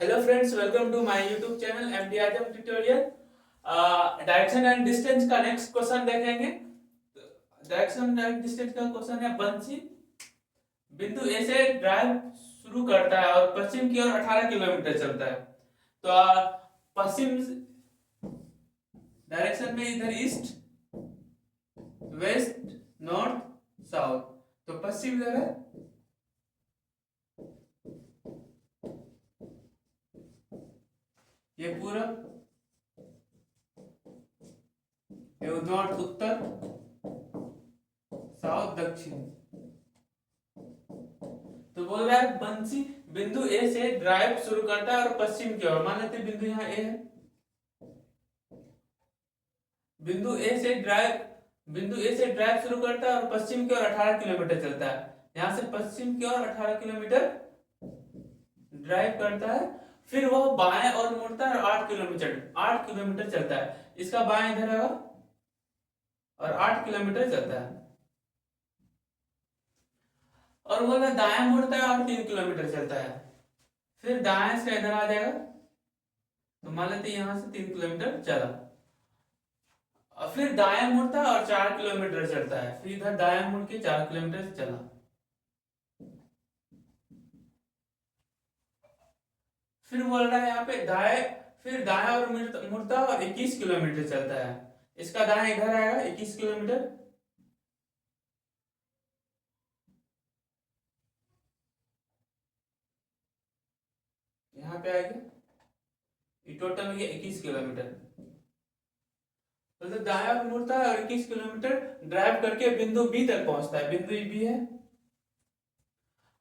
Hello friends, welcome to my YouTube channel MD Ajam Tutorial. Direction and distance का next question देखेंगे। Direction and distance का question है, बंसी बिंदु ए से ड्राइव शुरू करता है और पश्चिम की ओर 18 किलोमीटर चलता है। तो पश्चिम डायरेक्शन में इधर ईस्ट, वेस्ट, नॉर्थ, साउथ। तो पश्चिम इधर है, ये पूरब, नॉर्थ उत्तर, साउथ दक्षिण। तो बोल रहा है बंसी बिंदु ए से ड्राइव शुरू करता है और पश्चिम की ओर, मान लेते बिंदु यहाँ ए है, बिंदु ए से ड्राइव शुरू करता है और पश्चिम की ओर 18 किलोमीटर चलता है। यहां से पश्चिम की ओर 18 किलोमीटर ड्राइव करता है, फिर वह बाएं और मुड़ता है और 8 किलोमीटर चलता है। इसका बाएं इधर है और 8 किलोमीटर चलता है। और बोल रहा दाएं मुड़ता है और 3 किलोमीटर चलता है, फिर दाएं से इधर आ जाएगा। तो मान लेते यहां से 3 किलोमीटर चला, और फिर दाएं मुड़ता है और 4 किलोमीटर चलता है, फिर इधर दाएं मुड़ के 4 किलोमीटर चला। फिर बोल रहा है यहाँ पे फिर दाएं और मुड़ता और 21 किलोमीटर चलता है। इसका दाएं इधर आएगा 21 किलोमीटर, यहाँ पे आएगा, ये टोटल हो गया 21 किलोमीटर। तो दाएं और मुड़ता है और 21 किलोमीटर ड्राइव करके बिंदु बी तक पहुंचता है। बिंदु बी है।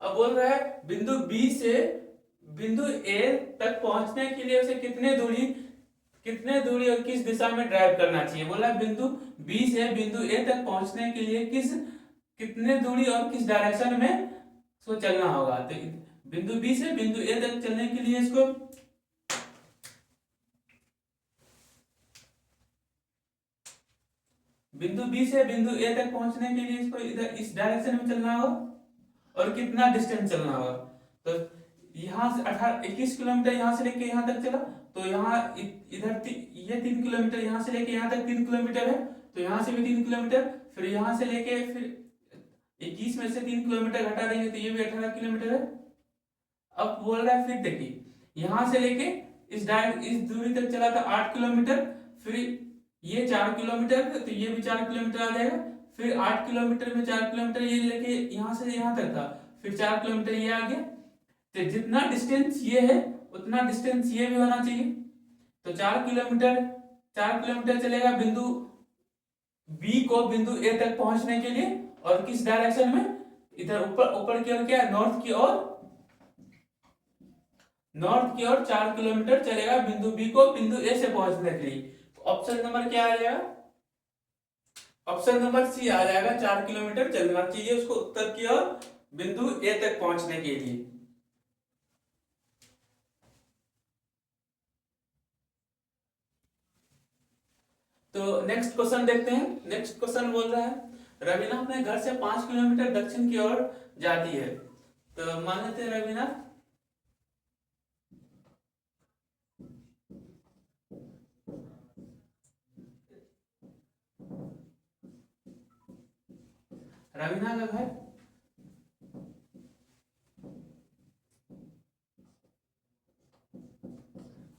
अब बोल रहा है बिंदु बी से बिंदु ए तक पहुंचने के लिए उसे कितने दूरी और किस दिशा में ड्राइव करना चाहिए। बोला बिंदु बी से बिंदु ए तक पहुंचने के लिए कितने दूरी और किस डायरेक्शन में इसको चलना होगा। तो बिंदु बी से बिंदु ए तक चलने के लिए इसको बिंदु बी से बिंदु ए तक पहुंचने के लिए इसको इधर इस डायरेक्शन में चलना होगा और कितना डिस्टेंस चलना होगा। तो यहाँ से 21 किलोमीटर यहाँ से लेके यहाँ तक चला, तो यहाँ इधर ये 3 किलोमीटर यहाँ से लेके यहाँ तक 3 किलोमीटर है, तो यहाँ से भी 3 किलोमीटर, फिर यहाँ से लेके फिर 21 में से 3 किलोमीटर घटा देंगे तो ये भी 18 किलोमीटर है। अब बोल रहा है फिर देखिए यहाँ से लेके इस दूरी तक चला था 8 किलोमीटर, फिर ये 4 किलोमीटर, तो ये भी 4 किलोमीटर आ जाएगा। फिर 8 किलोमीटर में 4 किलोमीटर ये लेके यहाँ से यहाँ तक था, फिर 4 किलोमीटर ये आ गया। तो जितना डिस्टेंस ये है उतना डिस्टेंस ये भी होना चाहिए। तो 4 किलोमीटर चलेगा बिंदु बी को बिंदु ए तक पहुंचने के लिए, और किस डायरेक्शन में, इधर ऊपर की ओर, क्या नॉर्थ की ओर 4 किलोमीटर चलेगा बिंदु बी को बिंदु ए से पहुंचने के लिए। ऑप्शन नंबर क्या आ जाएगा, ऑप्शन नंबर सी आ जाएगा। 4 किलोमीटर चलना चाहिए उसको उत्तर की ओर बिंदु ए तक पहुंचने के लिए। तो नेक्स्ट क्वेश्चन देखते हैं। नेक्स्ट क्वेश्चन बोल रहा है रवीना अपने घर से 5 किलोमीटर दक्षिण की ओर जाती है। तो मान लेते हैं रवीना का घर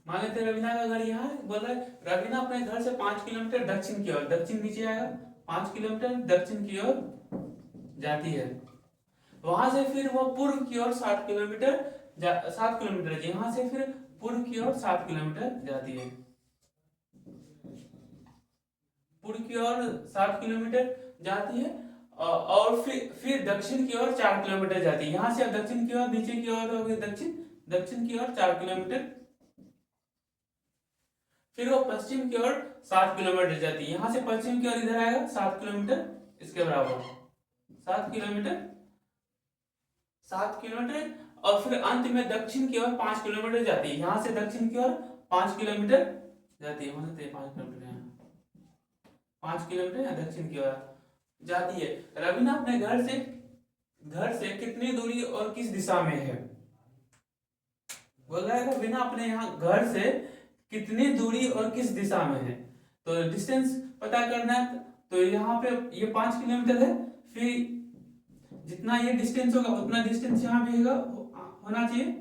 मान लेते रवीना का घर यहाँ है। बोल रहा है रवीना अपने घर से 5 किलोमीटर दक्षिण की ओर, दक्षिण नीचे आएगा, 5 किलोमीटर दक्षिण की ओर जाती है। वहां से फिर वो पूर्व की ओर 7 किलोमीटर 7 किलोमीटर, यहाँ से फिर पूर्व की ओर 7 किलोमीटर जाती है। पूर्व की ओर 7 किलोमीटर जाती है, और फिर दक्षिण की ओर 4 किलोमीटर जाती है। यहाँ से दक्षिण की ओर, नीचे की ओर हो गई दक्षिण की ओर 4 किलोमीटर, फिर वो पश्चिम की ओर 7 किलोमीटर जाती है। यहां से पश्चिम की ओर इधर आएगा 7 किलोमीटर, इसके बराबर 7 किलोमीटर, 7 किलोमीटर, और फिर अंत में दक्षिण की ओर 5 किलोमीटर जाती है। यहां से दक्षिण की ओर 5 किलोमीटर जाती है, मतलब 5 किलोमीटर, 5 किलोमीटर दक्षिण की ओर जाती है। रवीना अपने घर से कितनी दूरी और किस दिशा में है। बोल रहा है बिना अपने यहाँ घर से कितनी दूरी और किस दिशा में है, तो डिस्टेंस पता करना है। तो यहाँ पे ये 5 किलोमीटर है, फिर जितना ये डिस्टेंस होगा उतना डिस्टेंस यहाँ भी होना चाहिए।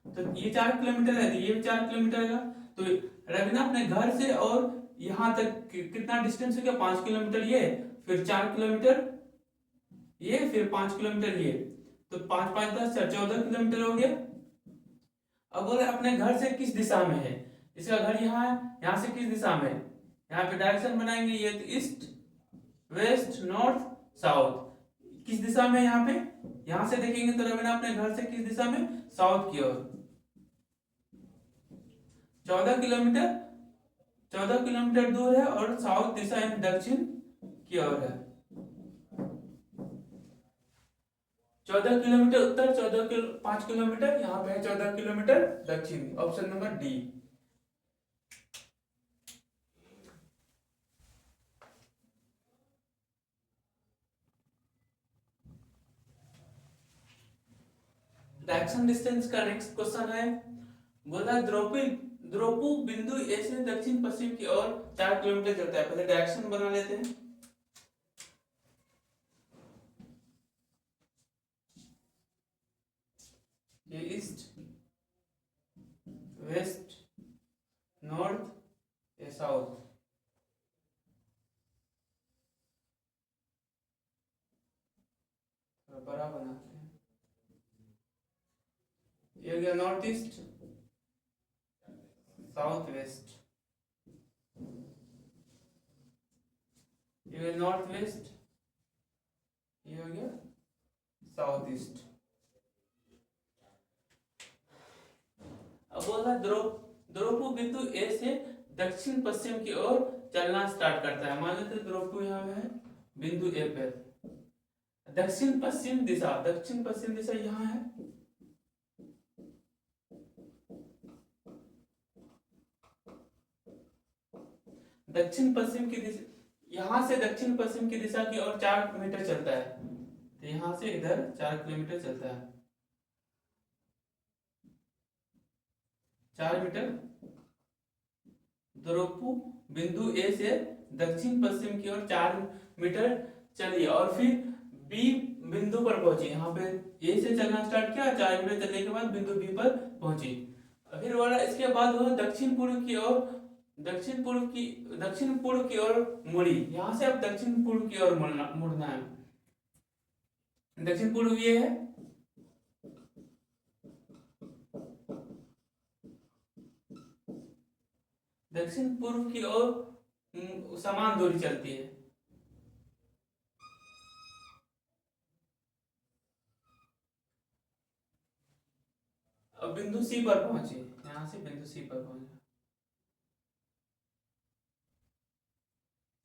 तो ये 4 किलोमीटर है, तो ये भी 4 किलोमीटर है। तो रवीना अपने घर से और यहाँ तक कितना डिस्टेंस हो गया, 5 किलोमीटर ये, फिर 4 किलोमीटर ये, फिर 5 किलोमीटर ये, तो 5 5 10 14 किलोमीटर हो गया। अब बोले अपने घर से किस दिशा में है, इसका घर यहाँ है, यहाँ से किस दिशा में है, यहाँ पे डायरेक्शन बनाएंगे, ये तो ईस्ट वेस्ट नॉर्थ साउथ, किस दिशा में यहाँ पे, यहाँ से देखेंगे तो रवीना अपने घर से किस दिशा में, साउथ की ओर। 14 किलोमीटर 14 किलोमीटर दूर है और साउथ दिशा यानी दक्षिण की ओर है। 14 किलोमीटर उत्तर, 5 किलोमीटर यहाँ पे है, 14 किलोमीटर दक्षिण, option number D. Direction distance का नेक्स्ट क्वेश्चन है, बोला द्रौपदी बिंदु ए से दक्षिण पश्चिम की ओर 4 किलोमीटर चलता है। पहले डायरेक्शन बना लेते हैं। ये ईस्ट वेस्ट नॉर्थ, ये साउथ। थोड़ा बड़ा बनाते हैं। ये हो गया नॉर्थ ईस्ट साउथ वेस्ट, ये नॉर्थ वेस्ट, ये हो गया साउथ ईस्ट। अब बोला द्रौपदी बिंदु ए से दक्षिण पश्चिम की ओर चलना स्टार्ट करता है। मान लेते द्रौपदी यहाँ है, बिंदु ए पे दक्षिण पश्चिम दिशा यहाँ है, दक्षिण पश्चिम की दिशा, यहाँ से दक्षिण पश्चिम की दिशा की ओर 4 मीटर चलता है, तो यहाँ से इधर 4 किलोमीटर चलता है, 4 मीटर। द्रौपदी बिंदु ए से दक्षिण पश्चिम की ओर 4 मीटर चली और फिर बी बिंदु पर पहुंची। यहाँ पे ए से चलना स्टार्ट किया, 4 मीटर चलने के बाद बिंदु बी पर पहुंची। फिर वाला इसके बाद वो दक्षिण पूर्व की ओर मुड़ी। यहाँ से अब दक्षिण पूर्व की ओर मुड़ना है। दक्षिण पूर्व ये है, दक्षिण पूर्व की ओर समान दूरी चलती है। अब बिंदु सी पर पहुंचे, यहां से बिंदु सी पर पहुंचे,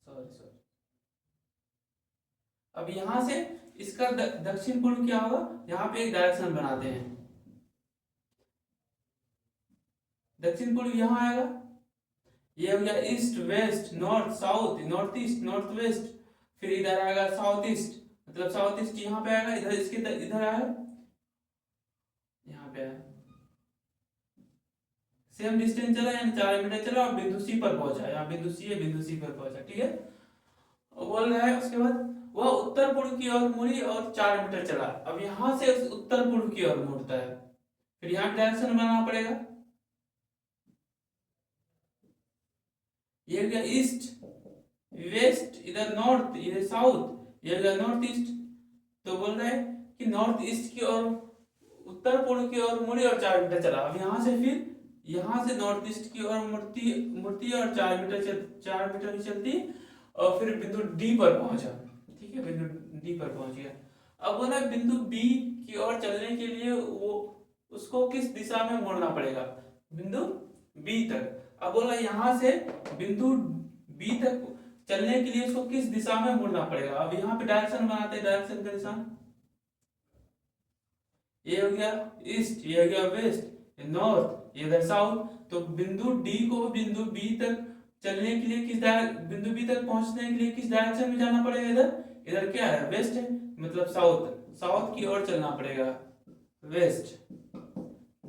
सॉरी। अब यहां से इसका दक्षिण पूर्व क्या होगा, यहाँ पे एक डायरेक्शन बनाते हैं। दक्षिण पूर्व यहाँ आएगा, ये हो गया east west north south, north east north west, फिर इधर आएगा साउथ ईस्ट, मतलब साउथ ईस्ट यहाँ पे आएगा, इधर इसके इधर आएगा, यहाँ पे आएगा। सेम डिस्टेंस चला, यानी 4 मीटर चला और बिंदु सी पर पहुंचा। यहाँ बिंदु सी है, बिंदु सी पर पहुंचा, ठीक है। बोल रहा है उसके बाद वह उत्तर पूर्व की ओर मुड़ी और 4 मीटर चला। अब यहां से उत्तर पूर्व की ओर मुड़ता है, फिर यहाँ डायरेक्शन बनाना पड़ेगा। ये गया ईस्ट वेस्ट, इधर नॉर्थ, इधर साउथ, ये गया नॉर्थ ईस्ट। तो बोल रहे हैं कि नॉर्थ ईस्ट की ओर उत्तर पूर्व की ओर मुड़ी और 4 मीटर चला। अब यहाँ से फिर यहाँ से नॉर्थ ईस्ट की ओर मुड़ती और 4 मीटर की चलती और फिर बिंदु डी पर पहुंचा, ठीक है, बिंदु डी पर पहुंच गया। अब बोला बिंदु बी की ओर चलने के लिए वो उसको किस दिशा में मुड़ना पड़ेगा, बिंदु बी तक। अब बोला यहाँ से बिंदु बी तक चलने के लिए उसको किस दिशा में मुड़ना पड़ेगा। अब यहाँ पे डायरेक्शन बनाते हैं, डायरेक्शन का निशान, ये हो गया ईस्ट, ये हो गया वेस्ट, ये नॉर्थ, ये इधर साउथ। तो बिंदु डी को बिंदु बी तक चलने के लिए बिंदु बी तक पहुंचने के लिए किस डायरेक्शन में जाना पड़ेगा, इधर क्या है, वेस्ट है, मतलब साउथ की ओर चलना पड़ेगा, वेस्ट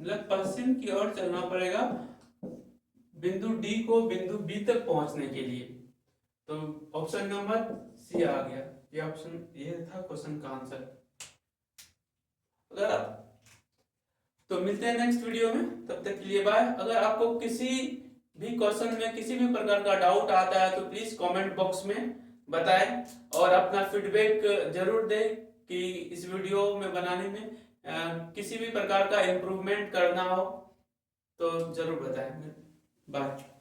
मतलब पश्चिम की ओर चलना पड़ेगा बिंदु डी को बिंदु बी तक पहुंचने के लिए। तो ऑप्शन नंबर सी आ गया। ये ऑप्शन, ये था क्वेश्चन का आंसर। अगर आप, तो मिलते हैं नेक्स्ट वीडियो में, तब तक के लिए बाय। अगर आपको किसी भी क्वेश्चन में किसी भी प्रकार का डाउट आता है तो प्लीज कमेंट बॉक्स में बताएं और अपना फीडबैक जरूर दें कि इस वीडियो में बनाने में किसी भी प्रकार का इम्प्रूवमेंट करना हो तो जरूर बताएं। बाय।